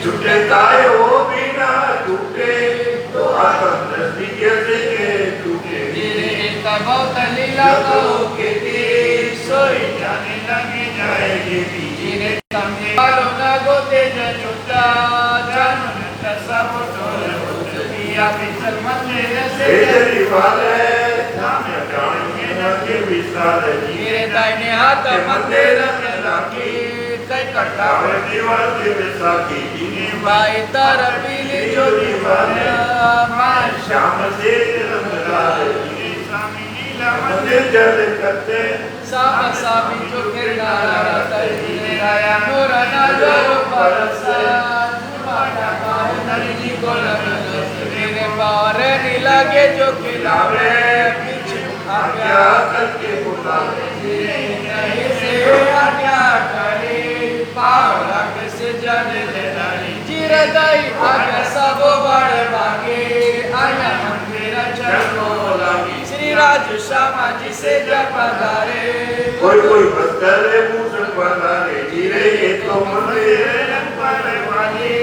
छुटे ताए वो बिना टूटे तो आत्म नजदीक से टूटे बहुत लीला तो के सोई जाने लगे जाएगी जीने तंगे वालों ना गोते जुटा जानू न सब तोड़ पिया पिछल मंदिर से तेरी वाले नाम जाने न के विशाल जीने दाहिने हाथ मंदिर में लागी कई कटावे दीवार के विसाखी बाई तरफ पीली ज्योति वाले मां श्याम से रंगदार मंदिर जल करते सामा सामी जो किरदारा तजीने आया नूर नजर बरसा माता माँ नरनी को लगे मेरे बारे नी लगे जो खिलावे पीछे आज्ञा करके बुलावे नहीं से आज्ञा करे पावला कैसे जाने लेनाई जीरे दाई आज्ञा सब बड़े भागे आया मेरा चलो लागी श्री राज श्यामा जी से जब पधारे कोई बदले पूछन पधारे जीरे ये तो मंदिर पर वाली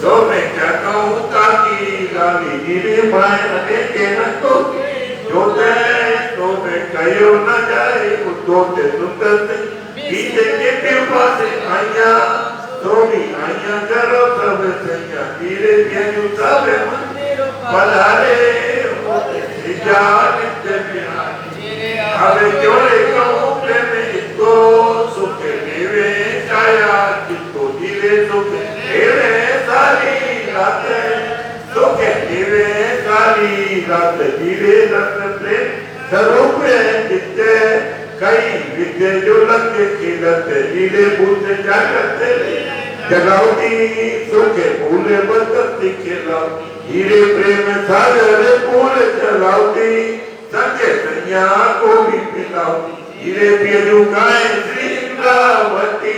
सो मैं क्या कहूँ ताकि गाली जीरे भाई अने के न तो जोते तो मैं कहो न जाए उतोते सुंदर बीते के कृपा से आया तो भी आया करो सब सैया जीरे भी सब मंदिर पधारे अबे जोड़े कहूँ प्रेम इसको सुख देवे छाया जिसको दिले सुख देवे सारी रात सुख देवे सारी रात दिले रत प्रेम स्वरूप नित्य कई विद्य जो लग खिलत दिले बुद्ध जागत जगावती सुख भूले बदत खिला हीरे प्रेम सागर पूल चलावती संगे सैया को भी पिलावती हीरे पियलू गाय श्री इंद्रावती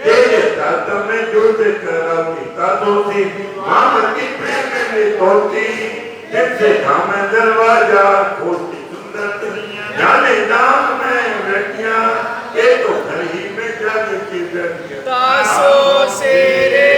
तेरे तात में जुड़ करावती तातों से मामती प्रेम में तोड़ती जिससे धाम दरवाजा खोलती सुंदर जाने नाम में रखिया ये तो घर ही में जग की रखिया तासो से रे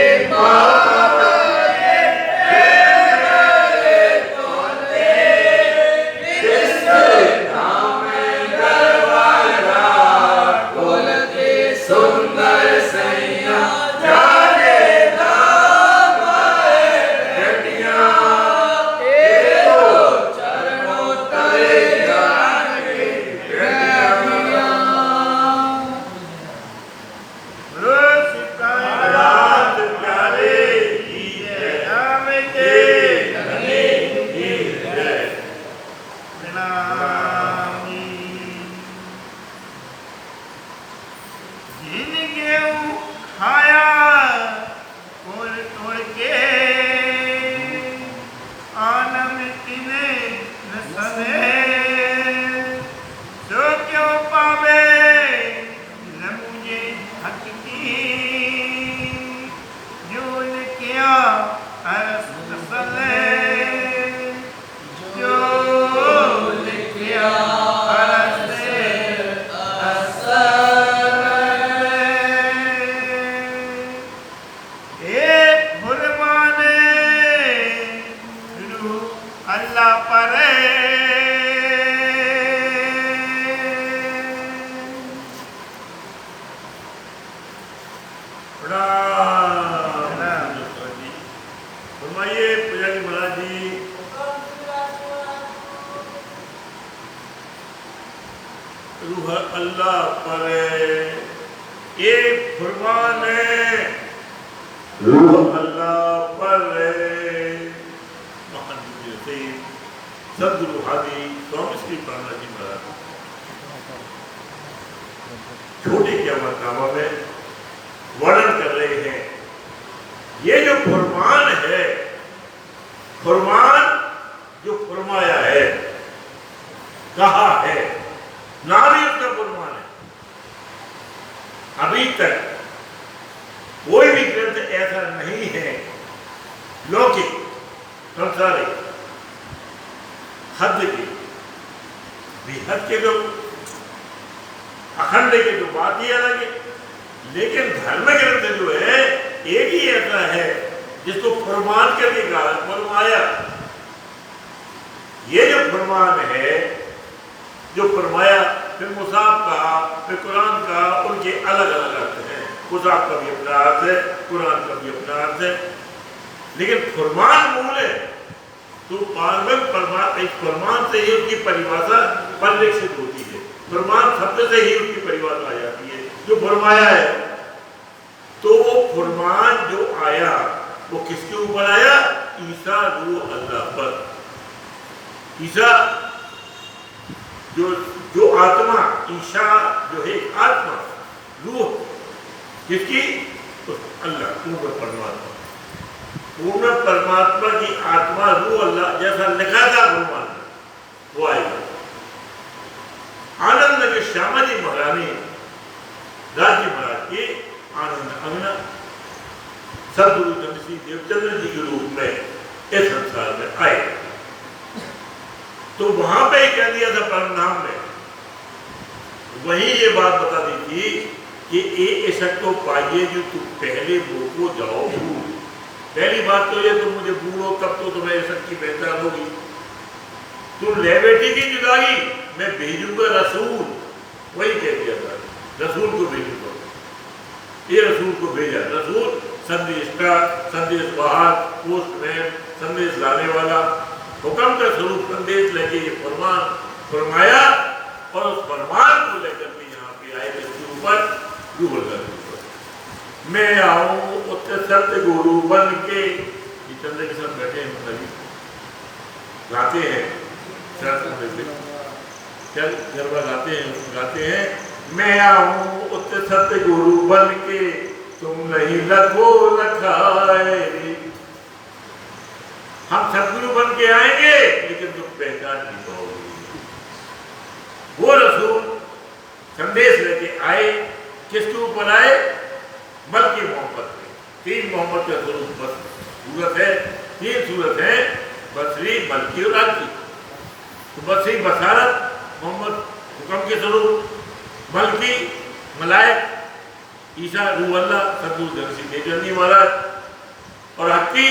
अल्लाह पर ये फरमान है रूह अल्लाह पर महान से सदगुरु हादी स्वामी श्री पाना जी महाराज छोटे क्या मकामा में वर्णन कर रहे हैं। ये जो फरमान है, फरमान जो फरमाया है, कहा है, नाम ही उसका फरमान है। अभी तक कोई भी ग्रंथ ऐसा नहीं है लौकिक संसारिक हद के बेहद के जो अखंड के जो बात ही अलग है, लेकिन धर्म ग्रंथ जो है एक ही ऐसा है जिसको फरमान करके कहा, फरमाया। ये जो फरमान है, जो फरमाया, फिर मुसाफ कहा, फिर कुरान कहा, उनके अलग अलग अर्थ हैं। मुसाफ का भी अपना अर्थ है, कुरान का भी अपना अर्थ है, लेकिन फरमान मूल है। तो फरमान से ही उसकी परिभाषा परिलक्षित होती है। फरमान शब्द से ही उसकी परिभाषा आ जाती है, जो फरमाया है। तो वो फरमान जो आया वो किसके ऊपर आया? ईसा रूह अल्लाह पर। ईसा जो आत्मा, ईसा जो है आत्मा, रूह किसकी? अल्लाह, पूर्ण परमात्मा। पूर्ण परमात्मा की आत्मा रूह अल्लाह, जैसा लिखा था फरमान वो आएगा। आनंद के श्यामा जी महारानी राज्य महाराज के आनंद अंगना सदगुरु श्री देवचंद्र जी के रूप में इस संसार में आए। तो वहां पे कह दिया था परमधाम में, वही ये बात बता दी थी कि एक ऐसा तो पाइए जो तुम पहले वो जाओ भूल। पहली बात तो ये, तुम मुझे भूलो तब तो तुम्हें ऐसा की पहचान होगी। तुम ले बेटी की जुदाई, मैं भेजूंगा रसूल। वही कह दिया था, रसूल को भेजूंगा। ये रसूल को भेजा। रसूल संदेशका, संदेश वाहक, पोस्टमैन, संदेश लाने वाला, हुक्म का स्वरूप संदेश लेके ये फरमान फरमाया, और उस फरमान को लेकर के यहाँ पे आए इसके ऊपर रूह अल्लाह। मैं आऊं उत्तर सत्य गुरु बन के, ये चंद्र के साथ बैठे हैं, मतलब गाते हैं, चल गरबा गाते हैं। मैं आऊं उत्तर सत्य गुरु बन के, तुम नहीं लखो लखाए। हम सतगुरु बन के आएंगे, लेकिन तुम पहचान नहीं पाओगे। वो रसूल संदेश लेके आए, किसके ऊपर आए? बल्कि मोहम्मद पे। 3 मोहम्मद का स्वरूप बस सूरत है, 3 सूरत है, बसरी, बल्कि और आकी। तो बसरी बसारत, मोहम्मद हुक्म के स्वरूप, बल्कि मलाइक, ईसा रूह अल्लाह, सदगुरु धन सिंह देवचंद जी महाराज, और हक्की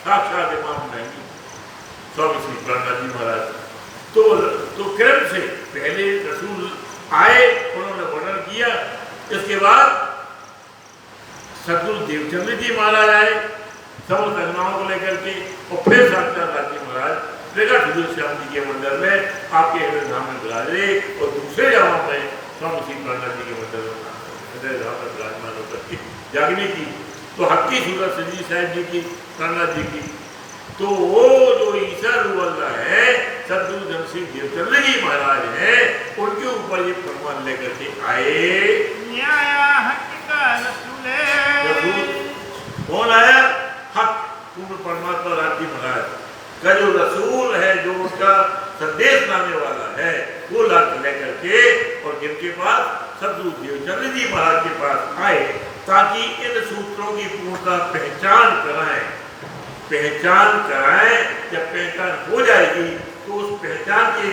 साक्षात इमाम महंगी स्वामी श्री प्रणनाथ जी महाराज। तो क्रम से पहले रसूल आए, उन्होंने वर्णन किया। इसके बाद सदगुरु देवचंद जी महाराज आए समस्त घटनाओं को लेकर के, और फिर साक्षात राजी महाराज प्रकट हुए श्याम जी के मंदिर में, आपके हृदय धाम में विराजे। और दूसरे जगहों में स्वामी श्री प्रणनाथ जी के मंदिर में हृदय धाम में विराजमान होकर के जागने की। तो हक्की सूरत सजी साहिब जी की, प्रणनाथ जी की। तो वो जो ईसा रूह अल्लाह है, सदगुरु धन सिंह देवचंद जी महाराज हैं, उनके ऊपर ये फरमान लेकर के आए। कौन आया? हक, पूर्ण परमात्मा राज्य महाराज का जो रसूल है, जो उसका संदेश लाने वाला है, वो लेकर के, और जिनके पास सदगुरु देवचंद जी महाराज के पास आए, ताकि इन सूत्रों की पूर्णता पहचान कराएं। जब पहचान हो जाएगी तो उस पहचान के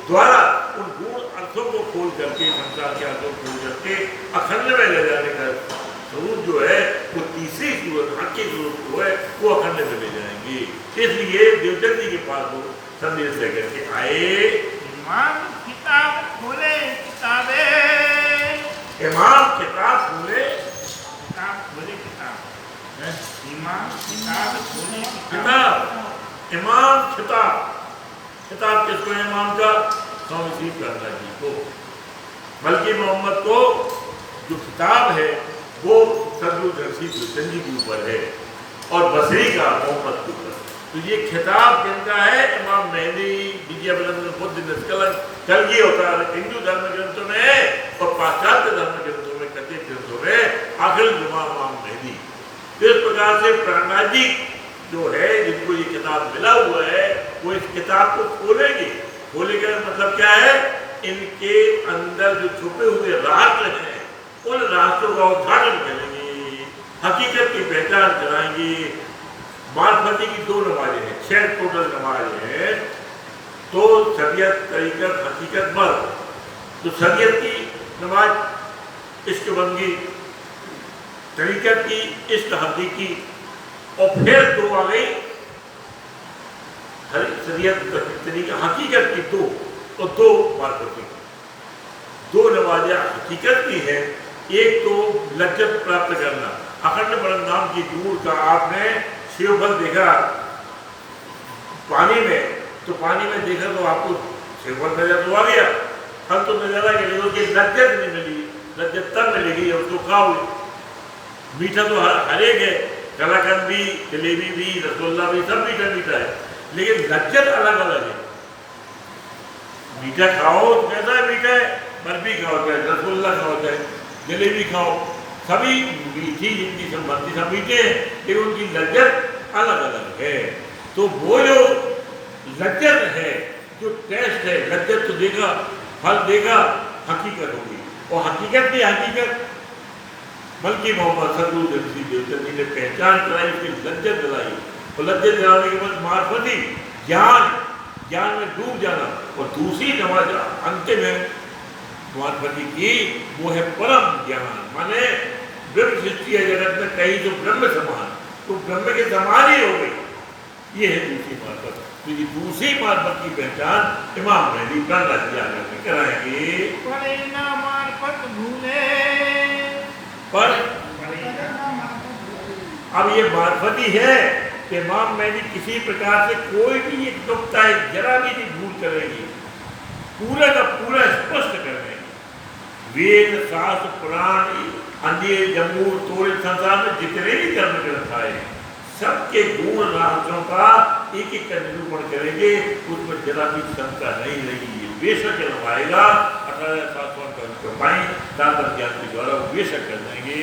द्वारा उन गूढ़ अर्थों को खोल करके, संसार के अर्थों को खोल करके अखंड में ले जाने का स्वरूप जो है, वो तीसरी सूरत, हक की सूरत जो है, वो अखंड में ले जाएंगे। इसलिए देवचंद जी के पास वो संदेश लेकर के आए। इमाम किताब खोले किताबे, इमाम किताब खोले, इमाम किताब खोले किताब, इमाम खिताब। खिताब किसको है? इमाम का स्वामी श्री प्रणनाथ जी को। बल्कि मोहम्मद को जो खिताब है वो सदगुरु धन सिंह देवचंद जी के ऊपर है, और बसरी का मोहम्मद के ऊपर। तो ये खिताब किनका है? इमाम मेहदी, विजय बुद्ध निष्कलंक, कलगी अवतार हिंदू धर्म ग्रंथों में है, और पाश्चात्य धर्म ग्रंथों में, कथित ग्रंथों में आखिर इमाम मेहदी। इस प्रकार से प्रणनाथ जी जो है, जिनको ये किताब मिला हुआ है, वो इस किताब को खोलेंगे। खोलेंगे मतलब क्या है? इनके अंदर जो छुपे हुए राज हैं, उन रास्तों का उद्घाटन करेंगे, हकीकत की पहचान कराएंगे। मार्फती की 2 नमाजें हैं, 6 टोटल नमाजें हैं। तो शरीयत, तरीकत, हकीकत, मर्द। तो शरीयत की नमाज इश्क बंदगी, तरीकत की, इश्क हकीकी, और फिर दो आ गई शरीयत तरीका हकीकत की दो, और दो मार्फत की दो नवाजा हकीकत की है। एक तो लज्जत प्राप्त करना, अखंड ब्रह्म नाम की दूर का आपने शिवफल देखा पानी में, तो पानी में देखा तो आपको शिवफल नजर तो आ गया, फल तो नजर आ गया, लेकिन उसकी लज्जत नहीं मिली। लज्जत तब मिलेगी उसको खाओ। मीठा तो हर एक है, कलाकंद भी, जलेबी भी, रसगुल्ला भी, सब मीठा मीठा है, लेकिन लज्जत अलग अलग है। मीठा खाओ कैसा है मीठा है, बर्फी खाओ चाहे रसगुल्ला खाओ चाहे जलेबी खाओ, सभी मीठी जिनकी संबंधी सब मीठे हैं, लेकिन उनकी लज्जत अलग अलग है। तो वो जो लज्जत है, जो टेस्ट है, लज्जत तो देगा, फल देगा, हकीकत होगी। और हकीकत की हकीकत बल्कि मोहम्मद सल्लल्लाहु अलैहि वसल्लम ने पहचान कराई, उसकी लज्जत दिलाई, और लज्जत दिलाने के बाद मार्फती ज्ञान में डूब जाना। और दूसरी नमाज अंतिम है मार्फती की, वो है परम ज्ञान, माने ब्रह्म सृष्टि है जगत में कहीं तो ब्रह्म समान, तो ब्रह्म के समान ही हो गई। ये है दूसरी मार्फत। तो ये दूसरी मार्फत की पहचान इमाम मेहदी कराएंगे। पर अब ये मार्फती है कि इमाम मेहदी किसी प्रकार से कोई भी एक नुक्ता है जरा भी नहीं भूल करेगी, पूरा का पूरा स्पष्ट कर देंगे। वेद शास्त्र पुराण अंधे जमूर तोड़े संसार में जितने भी कर्म ग्रंथ आए सबके गुण रहस्यों का एक एक का निरूपण करेंगे, उसमें जरा भी शंका नहीं रहेगी। बेशक आएगा 18,755 दातर ज्ञान के द्वारा बेशक कर देंगे।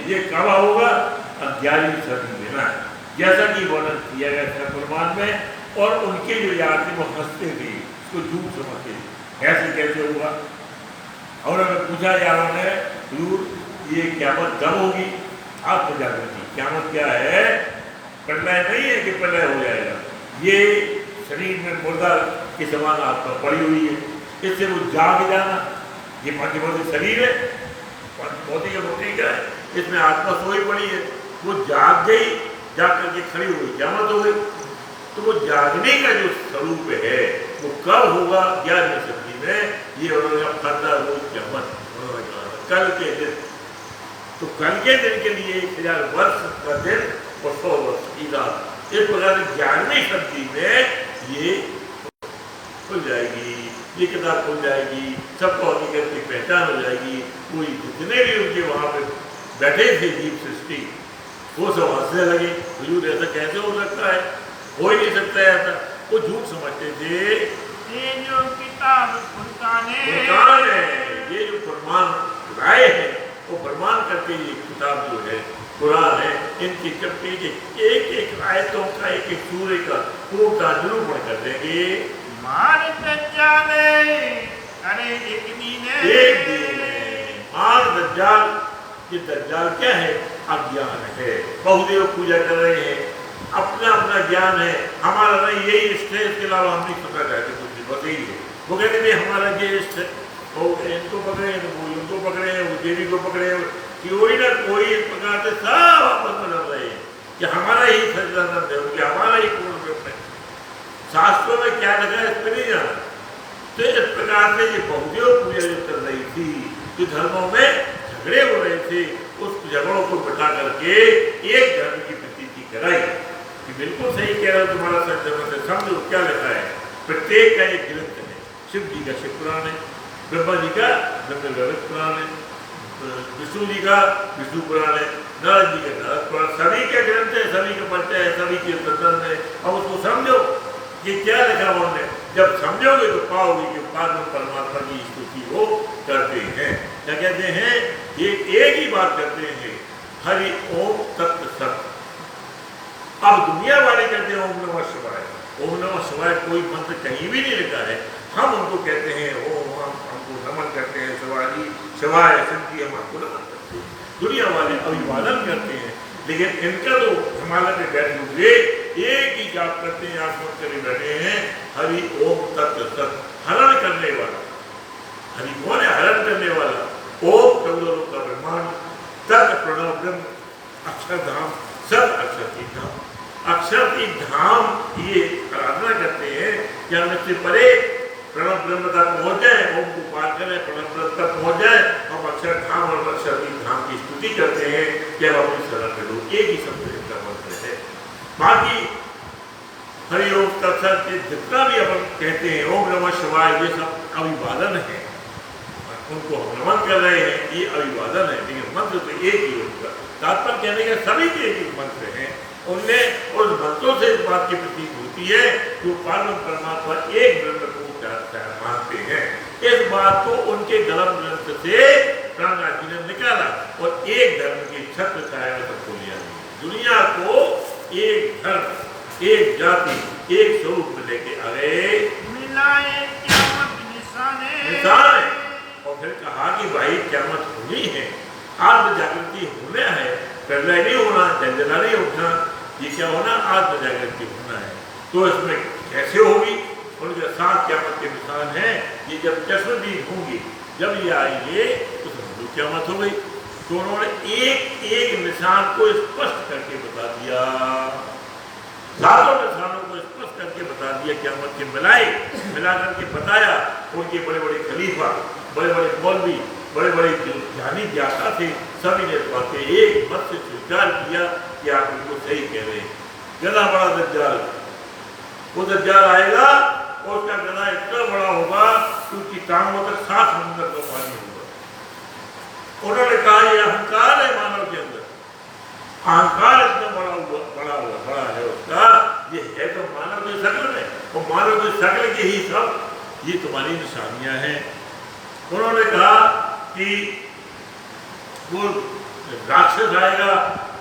ये कब होगा? अज्ञानी सदी में ना, जैसा कि वर्णन किया गया था कुरान में, और उनके जो याद थे वो हंसते थे, उसको झूठ समझते थे, ऐसे कैसे होगा। और अगर पूछा यारों ने जरूर ये क़यामत कब होगी, आप तो जागृति क़यामत क्या है, प्रलय नहीं है कि प्रलय हो जाएगा। ये शरीर में मुर्दा के समान आत्मा पड़ी हुई है, इससे वो जाग जाना, ये पंचभौतिक शरीर है, पंचभौतिक भौतिक है, इसमें आत्मा सोई पड़ी है, वो जाग गई, जाग करके खड़ी हो गई, क़यामत हो गई। तो वो जागने का जो स्वरूप है वो कब होगा? 11वीं सदी में ये उन्होंने फर्दा रोज क़यामत कल के दिन, तो कल के दिन के लिए 1000 वर्ष का दिन और 100 वर्ष की रात। इस प्रकार 11वीं सदी में ये खुल जाएगी, ये किताब खुल जाएगी, सबको हकीकत की पहचान हो जाएगी। कोई जितने भी उनके वहाँ पे बैठे थे जीव सृष्टि, वो सब हंसने लगे, हुजूर ऐसा कैसे हो सकता है, हो ही नहीं सकता है ऐसा। वो झूठ समझते थे। ये जो किताब फुरकान है, ये जो फरमान लाए हैं वो फरमान करके ये किताब जो है कुरान है, इनकी चप्पे के एक एक आयतों का, एक एक सूर्य का पूरा निरूपण कर देंगे। मार दज्जाल अरे एक दिन मार दज्जाल। ये दज्जाल क्या है? अज्ञान है, बहुदेव पूजा कर रहे हैं, अपना अपना ज्ञान है, हमारा नहीं यही इष्ट है, इसके अलावा हम नहीं पता चाहते कुछ भी, बस यही है। वो कहते हैं हमारा ये इष्ट है, वो इनको पकड़े, वो उनको पकड़े, वो देवी को पकड़े, कोई ना कोई इस प्रकार से सब आपस में लड़ रहे हैं कि हमारा ही सच्चिदानंद है, उनके हमारा ही पूर्ण ब्रह्म है। शास्त्रों में क्या लगा इस पर नहीं जाना। तो इस प्रकार से ये बहुदेव पूजा जो चल रही थी, जो धर्मों में झगड़े हो रहे थे, उस झगड़ों को बिठा करके एक धर्म की प्रतीति कराई कि बिल्कुल सही कह रहा हूँ, तुम्हारा सच धर्म से समझो क्या लिखा है। प्रत्येक का एक ग्रंथ है, शिव जी का शिव पुराण है, ब्रह्मा जी का ब्रह्म पुराण है, विष्णु जी का विष्णु पुराण है, नारद जी का नारद पुराण, सभी के ग्रंथ है, सभी का परिचय है, सभी के दर्शन है। अब उसको समझो कि क्या लिखा उन्होंने, जब समझोगे तो पाओगे कि बाद में परमात्मा की स्तुति वो करते हैं। क्या कहते हैं? ये एक ही बात करते हैं, हरि ओम तत्व सत। अब दुनिया वाले कहते हैं ओम नमः शिवाय। ओम नमः शिवाय कोई मंत्र कहीं भी नहीं लिखा है, हम उनको कहते हैं ओम, हमको नमन करते हैं शिवाजी शिवाय सिंधी, हम आपको नमन करते हैं। दुनिया वाले अभिवादन करते हैं, लेकिन इनका तो हिमालय में बैठे हुए एक ही जाप करते हैं, आसमान करे बैठे हैं, हरि ओम तत्व सत। हरण करने वाला, हरि कौन है? हरण ब्रह्म अक्षरधाम सब अक्षरतीर्थ धाम, अक्षरतीर्थ धाम ये आराधना करते हैं कि हम इससे परे प्रणव ब्रह्म तक पहुंच जाए, ओम को पार करें, प्रणव ब्रह्म तक पहुंच जाए, हम अक्षरधाम और अक्षरतीर्थ धाम की स्तुति करते हैं कि हम अपनी शरण में लोग एक ही संप्रदाय का मंत्र है। बाकी हरिओम तत्सत के जितना भी अपन कहते हैं ओम नमः शिवाय, ये सब अभिवादन है, उनको हम नमन कर रहे हैं, ये अभिवादन है, लेकिन मंत्र तो एक ही होगा। तात्पर्य कहने के सभी के एक एक मंत्र हैं, उनमें उस मंत्रों से इस बात की प्रतीक होती है जो पार्वती परमात्मा एक ब्रह्म को मानते हैं। इस बात को उनके धर्म ग्रंथ से प्रहलाद जी ने निकाला और एक धर्म की छत्र छाया में सबको लिया। दुनिया को एक धर्म, एक जाति, एक स्वरूप में लेके आ गए, मिलाए क़यामत निशाने, और फिर कहा कि भाई क़यामत होनी है, आत्म जागृति होना है, प्रलय नहीं होना, जंजला नहीं उठना, ये क्या होना, आत्म जागृति होना है। तो इसमें कैसे होगी? उनके साथ क़यामत के निशान है, ये जब चश्मदीद होंगी, जब ये आएंगे तो समझो क़यामत हो गई। तो उन्होंने एक एक निशान को स्पष्ट करके बता दिया, सातों निशानों को स्पष्ट करके बता दिया, क़यामत के मिला करके बताया। उनके बड़े बड़े खलीफा, बड़े बड़े मौलवी, बड़े बड़े ज्ञानी ज्ञाता थे, सभी ने बातें एक मत से स्वीकार किया कि आप बिल्कुल सही कह रहे हैं। गधा बड़ा दज्जाल, वो दज्जाल आएगा और उसका गधा इतना बड़ा होगा कि उसकी टांगों तक 7 समुद्र का पानी होगा। उन्होंने कहा ये अहंकार है मानव के अंदर, अहंकार इतना बड़ा है उसका, ये है तो मानव की शक्ल में, और मानव की शक्ल के ही सब ये तुम्हारी निशानियां हैं। उन्होंने कहा कि वो राक्षस आएगा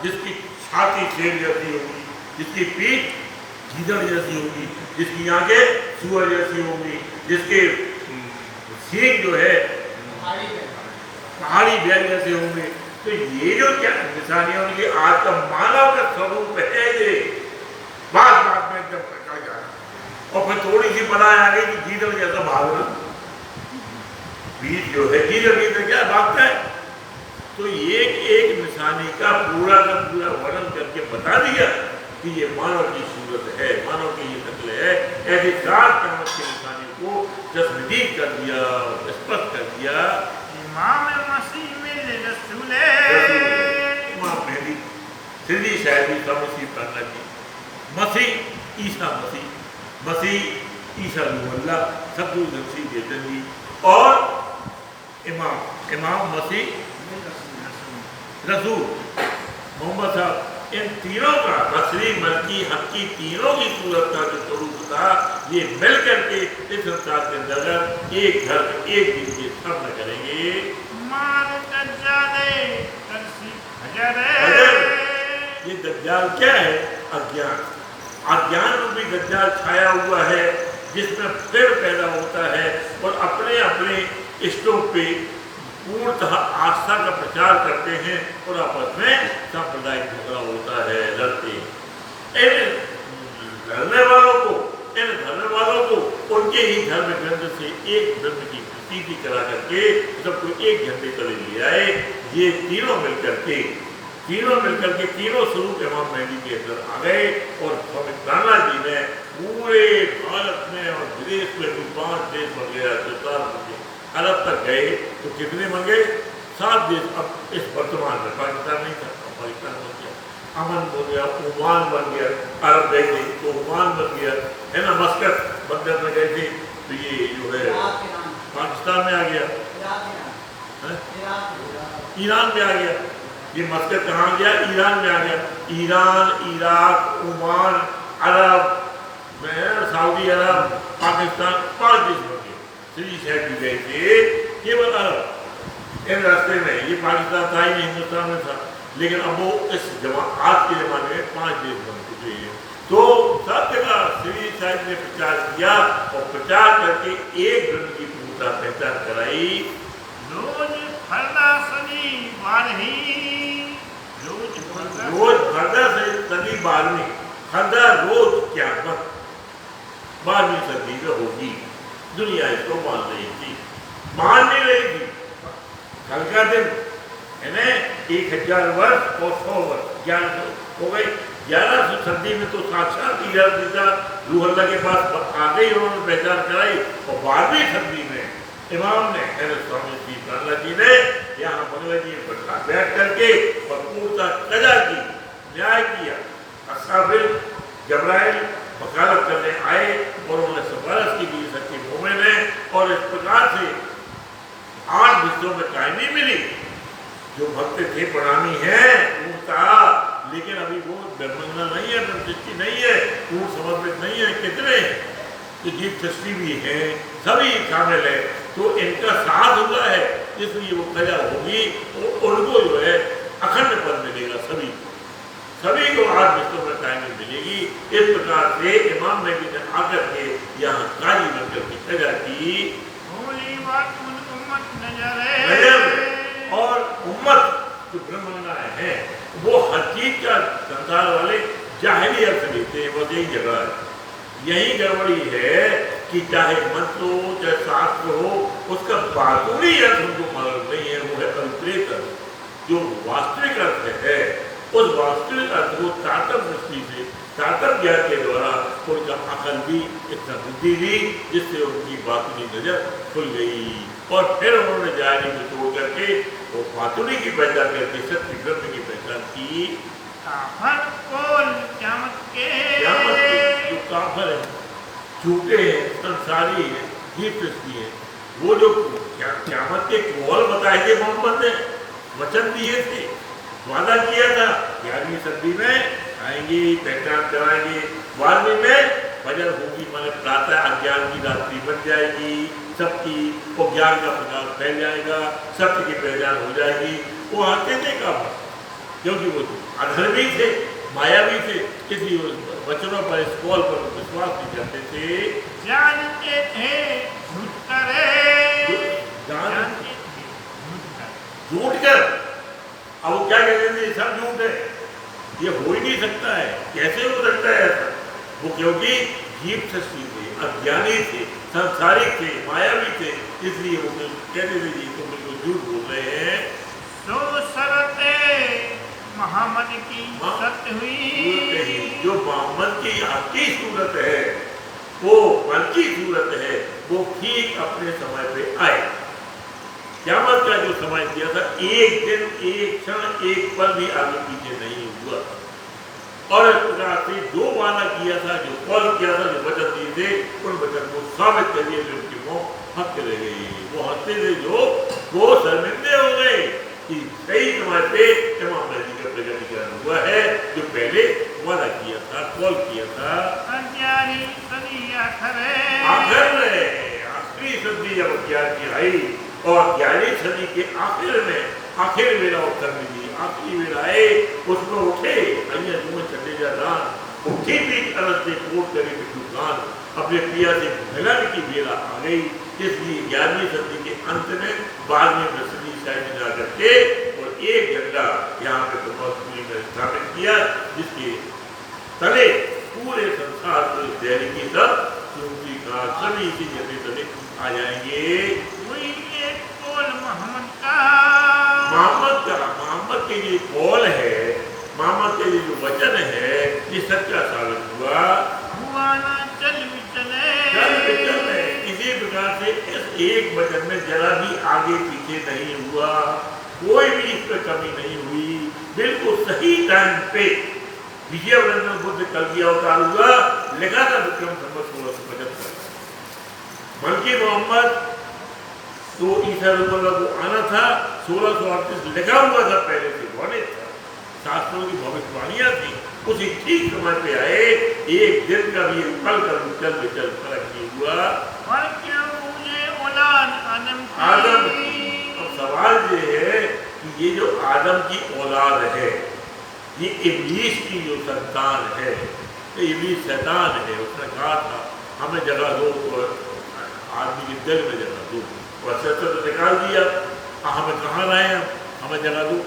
जिसकी छाती शेर जैसी होगी, जिसकी पीठ गीदड़ जैसी होगी, जिसकी आंखें सुअर जैसी होंगी, जिसके सींग जो है पहाड़ी बैल जैसे होंगे। तो ये जो क्या निशानियां उनकी आज का मानव का स्वरूप है, ये बात में एकदम प्रकाश आ रहा। और फिर थोड़ी सी बनाए आ गई कि गीदड़ जैसा भागना, बीज जो है गीदड़ क्या भागता है। तो एक एक निशानी का पूरा वर्णन करके बता दिया कि ये मानव की सूरत है, मानव की ये शक्ल है। ऐसे 4 क़यामत की निशानी को तस्दीक कर दिया, स्पष्ट कर दिया। इमाम मसीह मिले रसूले, इमाम मेहदी, सिद्दी साहिब का मसीह पढ़ना जी, मसीह ईसा मसीह, मसीह ईसा अल्लाह, सब्दुल नफसी देते जी, और इमाम मसीह रसूल मोहम्मद साहब, इन तीनों का नसरी मलकी हक्की तीनों की सूरत का जो स्वरूप था, ये मिल करके इस संसार के अंदर एक घर एक दिन के सामना करेंगे। ये दज्जाल क्या है? अज्ञान, अज्ञान रूपी दज्जाल छाया हुआ है, जिसमें फिर पैदा होता है और अपने अपने इष्टों पे पूर्णतः आस्था का प्रचार करते हैं और आपस में सांप्रदायिक झगड़ा होता है, लड़ते हैं। इन लड़ने वालों को उनके ही धर्म ग्रंथ से एक ब्रह्म की प्रतीति करा करके सबको एक झंडे तले ले आए। ये तीनों मिलकर के तीनों स्वरूप इमाम मेहदी के अंदर आ गए। और स्वामी प्रहलाद जी ने पूरे भारत में और विदेश में 5 देश बन गया, 4 बन गए, अरब तक गए तो कितने बन गए? 7 देश। अब इस वर्तमान में पाकिस्तान नहीं था, पाकिस्तान बन गया, अमन बन गया, ओमान बन गया, अरब गए थे तो ओमान बन गया, है ना, मस्कत बंदर में गए थे तो ये जो है पाकिस्तान में आ गया, ईरान में आ गया। ये मस्कत कहाँ गया? ईरान में आ गया। ईरान, इराक, ओमान, अरब में, सऊदी अरब, पाकिस्तान, 5 देश बन गए। श्री शहर भी गए थे केवल अरब, इन रास्ते में। ये पाकिस्तान था ही नहीं, हिंदुस्तान में था, लेकिन अब वो इस आज के जमाने में 5 देश बन चुके हैं। तो सब जगह श्री साहिब ने प्रचार किया और प्रचार करके एक ब्रह्म की पूर्णता पहचान कराई। रोज फरदा शनिवार ही, रोज फरदा से सदी 12वीं, फरदा रोज क़यामत 12वीं सदी में होगी। दुनिया इसको मान रही थी, मान नहीं रही थी। कल का दिन है ना, 1000 वर्ष और 100 वर्ष 1100 हो गए। 1100 सदी में तो साक्षात ईसा रूह अल्लाह के पास आ गई, उन्होंने पहचान कराई। और 12वीं सदी में इमाम ने स्वामी श्री कान्हा जी ने यहाँ बंगला पर बैठ करके और पूर्णता कजा की, न्याय किया। असाबिल जबराइल वकालत करने आए और उन्होंने सिफारिश की दी सच्चे मोमिन ने। और इस प्रकार से 8 हिस्सों में कायमी मिली। जो भक्त थे प्रणामी है पूर्णता, लेकिन अभी वो ब्रह्मज्ञान नहीं है, ब्रह्मदृष्टि नहीं है, पूर्ण समर्पित नहीं है। कितने तो जीव सृष्टि भी है, सभी शामिल है। तो इनका साथ हुआ है, इसलिए वो कजा होगी। उनको जो है अखंड पद मिलेगा, सभी को 8 हिस्सों में कायमी मिलेगी। इस प्रकार से इमाम ने भी आकर के यहाँ काजी बनकर की कजा की। और उम्मत जो ब्रह्मज्ञान है वो हर चीज का संसार वाले जाहिली अर्थ लेते हैं। बस यही जगह है, यही गड़बड़ी है कि चाहे मंत्र हो चाहे शास्त्र हो, उसका बातूनी अर्थ उनको मालूम नहीं है। वो है अल्परेत अर्थ। जो वास्तविक अर्थ है उस वास्तविक अर्थ को तातव दृष्टि से, तातव ज्ञान के द्वारा उनका अकल भी, इतना बुद्धि दी, जिससे उनकी बातूनी नजर खुल गई। और फिर उन्होंने जाहिली को तोड़ करके वो बातूनी की पहचान करके सत्य ब्रह्म की पहचान की। जो काफर है, झूठे हैं, संसारी है, जीव सृष्टि है, वो जो क़यामत के कोल बताए थे मोहम्मद ने, वचन दिए थे, वादा किया था 11वीं सदी में आएंगे, पहचान कराएंगे। 12वीं में फजर होगी, माने प्रातः अज्ञान की रात्रि बन जाएगी सबकी, वो ज्ञान का प्रकाश फैल जाएगा, सत्य की पहचान हो जाएगी। वो आते थे कब? क्योंकि वो अधर्मी थे, मायावी थे, इसलिए वचनों पर, इस कॉल पर विश्वास नहीं करते थे। जानते थे झूठ कर अब वो क्या कहते थे, सब झूठ है, ये हो ही नहीं सकता है। कैसे हो सकता है ऐसा? वो क्योंकि जीव सृष्टि थे, अज्ञानी थे, संसारिक थे, मायावी थे, इसलिए वो कहते थे जी तुम बिल्कुल झूठ बोल रहे हैं। तो शरते मोहम्मद की सत्य हुई। जो मोहम्मद की आपकी सूरत है, वो मन की सूरत है, वो ठीक अपने समय पे आए। क़यामत का जो समय दिया था, एक दिन, एक क्षण, एक पल भी आगे पीछे नहीं हुआ। और इस प्रकार से जो वादा किया था, जो कॉल किया था, जो वचन दिए थे, उन वचन को साबित कर दिए, उनकी मुँह हंसते रह गई। वो हंसते थे जो, वो शर्मिंदे हो गए कि सही समय पे इमाम महदी का प्रकटीकरण हुआ है, जो पहले वादा किया था, कॉल किया था। आखिरी सदी जब 11 की आई और 11वीं सदी के आखिर में, आखिर मेरा उत्तर मिली, आखिरी मेरा आए, उसमें उठे अइया जुम्मे चले जा दान, उठी भी तरह से कोट करी दुकान, अपने पिया से मिलन की बेला आ गई। इसलिए 11वीं सदी के अंत में, 12वीं सदी शायद जा करके और एक झंडा यहाँ पे ब्रह्मपुरी में स्थापित किया, जिसके तले पूरे संसार को दैनिक की सब चूंकि का सभी इसी जगह तले आ जाएंगे। वही एक कौल मोहम्मद का, मोहम्मद के ये कौल है, मोहम्मद के ये जो वचन है, ये सच्चा साबित हुआ ना चल विचले। इसी प्रकार से इस एक वचन में जरा भी आगे पीछे नहीं हुआ, कोई भी इस पर कमी नहीं हुई, बिल्कुल सही टाइम पे विजयवदन बुद्ध कल की अवतार हुआ, लिखा था विक्रम संवत 1675। बल्कि मोहम्मद तो ईसा रुपल्ला को आना था 1638 लिखा हुआ था, पहले से वर्णित था, शास्त्रों की भविष्यवाणियां थी, उसी ठीक समय पे आए। एक दिन का भी पल का चल विचल फर्क नहीं हुआ। आदम, अब सवाल ये है कि ये जो आदम की औलाद है, ये इब्लीस की जो संतान है, तो इब्लीस शैतान है। उसने कहा था हमें जगह दो, तो आदमी के दिल में जगह दो, और शैतान तो निकाल दिया, हमें कहाँ रहे, हमें जगह दो।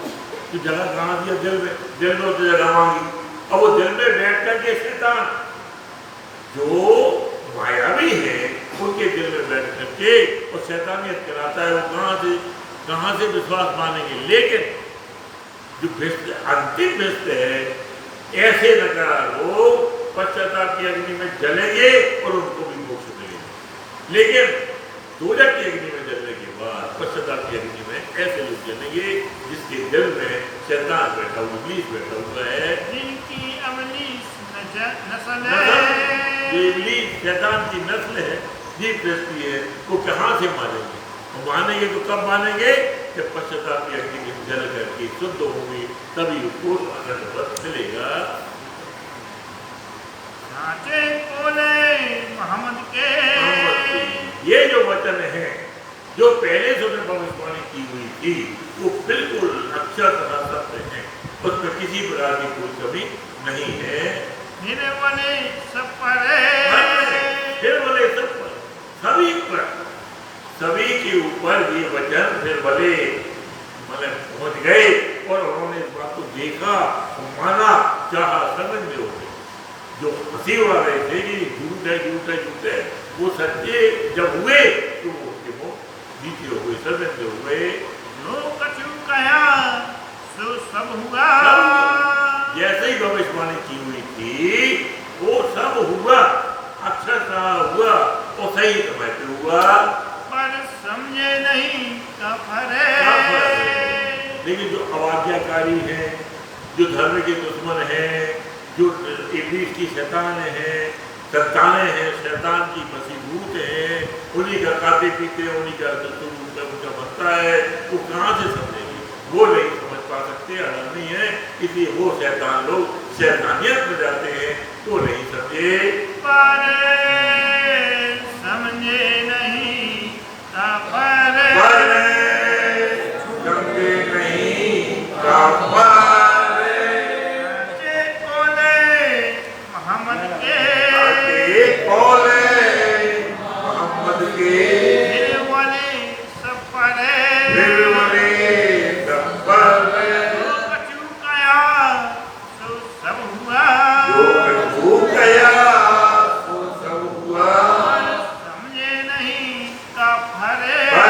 तो जगह कहाँ दिया? दिल में, दिल में तो जगह मांगी। अब वो दिल में बैठ करके शैतान जो मायावी है, उनके दिल में बैठ करके और शैतानियत कराता है। वो कहाँ से विश्वास मानेंगे? लेकिन जो अंतिम बेस्ट है, ऐसे नकार लोग पश्चाताप की अग्नि में जलेंगे और उनको भी मोक्ष मिलेगा। लेकिन दोजख की अग्नि में जलने के बाद पश्चाताप की अग्नि में ऐसे लोग जलेंगे जिसके दिल में शैतान बैठा हुआ, इब्लीस बैठा हुआ है। जिनकी अमलीस नस्ल ये इब्लीस शैतान की नस्ल है, ये दृष्टि है, वो कहाँ से मानेंगे? वो मानेंगे तो कब मानेंगे? जब पश्चाताप की अग्नि में जल करके शुद्ध होंगे, तभी उसको आनंद पद मिलेगा। साचे बोले मोहम्मद के ये जो वचन है, जो पहले से उन्हें भविष्यवाणी की हुई थी, वो बिल्कुल अक्षरशः सत्य है, उसमें किसी प्रकार की कोई कमी नहीं है। मेरे वाले सब पर फिर बोले सब पर, सभी पर, सभी के ऊपर ये वचन फिर बोले मतलब पहुंच गए और उन्होंने इस बात को देखा, माना, चाहा, समझ में हो गए। जो हंसी उड़ा रहे थे कि झूठ है झूठ है झूठ है, वो सच्चे जब हुए तो उसके वो जीते हो गए, सर्वज्ञ हो गए। जो कछु कहा सो सब हुआ, जैसे ही भविष्यवाणी की हुई थी वो सब हुआ, अक्षरशः हुआ और सही समय पे हुआ, पर समझे नहीं कफरे। लेकिन जो अवाज्ञाकारी है, जो धर्म के दुश्मन है, जो इब्लीस की शैतान है, संतानें हैं, शैतान की मसीबूत है, उन्हीं का खाते पीते, उन्हीं का उनका बनता है, वो कहाँ से समझेंगे? वो नहीं समझ पा सकते, आदमी है, इसलिए वो शैतान लोग शैतानियत में जाते हैं, तो नहीं समझे। पर समझे नहीं कफरे, समझे नहीं कफरे। समझे नहीं का फरे